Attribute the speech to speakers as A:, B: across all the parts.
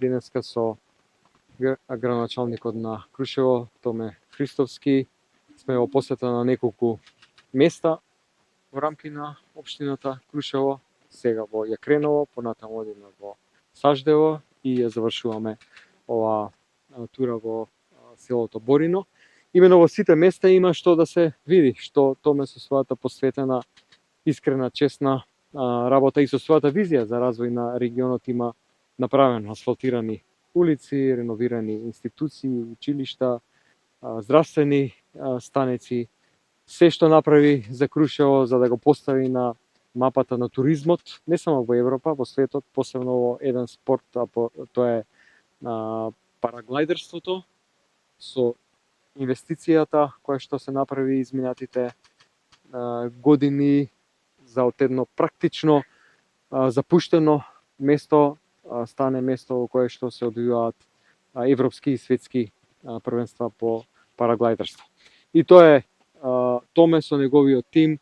A: денеска со градоначалникот на Крушево, Томе Христовски. Сме во посета на неколку места во рамки на општината Крушево, сега во Јакреново, понатаму одиме во Саждево и ја завршуваме ова тура во селото Борино. Имено во сите места има што да се види, што Томе со својата посветена, искрена, честна работа и со својата визија за развој на регионот има направено асфалтирани улици, реновирани институции, училишта, здравствени станици, се што направи за Крушево за да го постави на мапата на туризмот, не само во Европа, во светот, посебно во еден спорт, тоа е параглајдерството, со инвестицијата која што се направи изминатите години за едно практично запуштено место стане место во кое што се одвиваат европски и светски првенства по параглајдерство. И тоа е Томе со неговиот тим,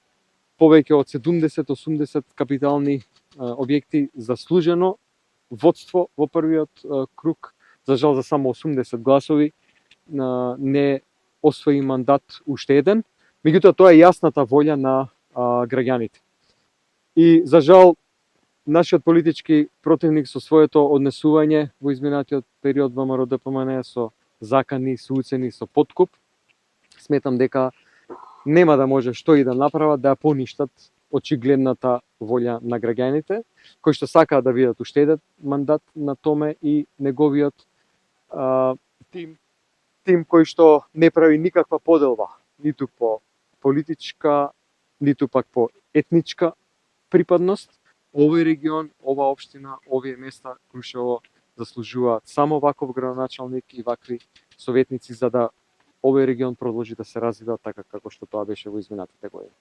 A: повеќе од 70-80 капитални објекти, заслужено водство во првиот круг, за жал за само 80 гласови, не освои мандат уште еден, меѓутоа тоа е јасната волја на граѓаните. И за жал нашиот политички противник со своето однесување во изминатиот период ВМРО-ДПМН со закани, со уцени, со подкуп, сметам дека нема да може што и да направат да ја поништат очигледната волја на граѓаните, кои што сакаат да видат уште еден мандат на Томе и неговиот тим кој што не прави никаква поделба, ниту по политичка, ниту пак по етничка припадност. Овој регион, ова општина, овие места, Крушево, заслужуваат само ваков градоначалник и вакви советници за да овој регион продолжи да се развива така како што тоа беше во изминатите години.